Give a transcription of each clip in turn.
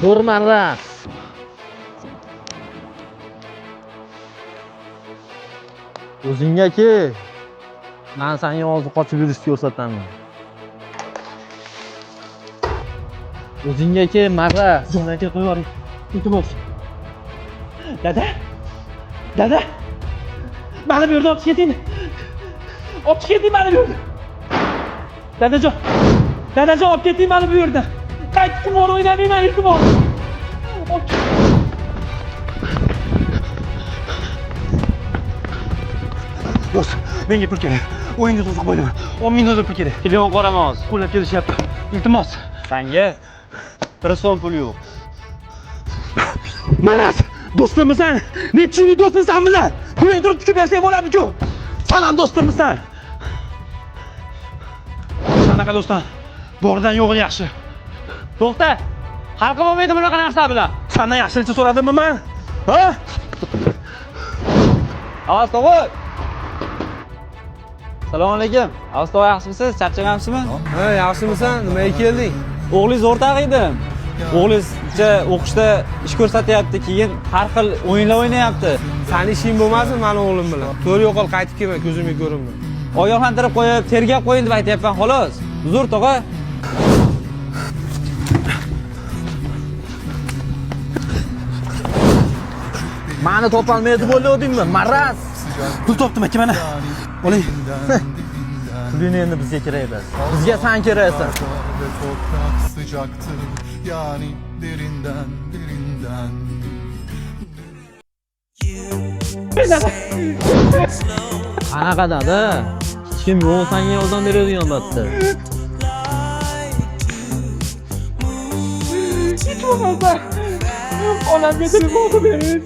to'rt marra. O'zingga-ki, men senga hozir qochib yurishni ko'rsataman. O'zingga-ki, marra. Jonaka qo'yib yuboring. Iltimos. Dada? Dada? Meni bu yerda olib keting. Olib keting meni bu yerda. Dadajon. Dadajon olib keting meni bu yerda. Qaytib qimor o'ynamayman, iltimos. Do'st, menga pul kerak. O'yinga to'siq bo'laman. 10 ming dollar pul kerak. Telefon qo'ramiz. Qo'llab kelishyapti. Iltimos. Senga 1 so'm pul yo'q. Manas, do'stimmisan? Necha yillik do'stimsan bilan? Pulingni turib tikib bersang bo'ladi-ku. Sen ham do'stimmisan? Qanaqa do'stdan? Boridan yo'g'i yaxshi. To'xta. Xalqim olmaydi bunaqa narsa bilan. Sendan yaxshilikcha so'radimmi men? Ha? Avaz to'g'ri. Assalomu alaykum. Avaz to'g'ri yaxshimisiz? Charchagamsizmi? Ha, yaxshimisan? Nimaga kelding? O'g'lingiz o'rtaq edi. O'g'lingizcha o'qishda ish ko'rsatyapti, keyin har xil o'yinlar o'ynayapti. Sani ishing bo'lmasin meni o'g'lim bilan. To'g'ri yo'qol qaytib kelma, ko'zimga ko'rinma. Ogohlantirib qo'yib, tergab qo'yin deb aytayapman, xolos. Uzr, tog'a. Meni topolmaydi bo'ldingmi? Maraz. Pul topdim aka mana. Oling. Pulingni endi bizga kerak emas. Bizga sen keraksan. Toprak sıcaktır yani derinden. Qanaqa dada? Hech kim yo'q senga yordam beradigan batda. Hiç olmazsa onamga telefonni bering.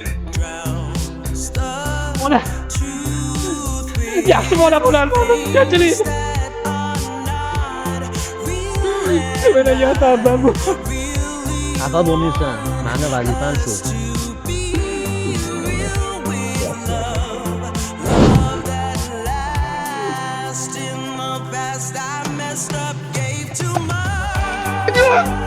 Ona yaxshi bola bo'lardim, kechiring. Meni yatardim bu. Xafa bo'lmaysan. Meni vazifam shu. I messed up, gave too much.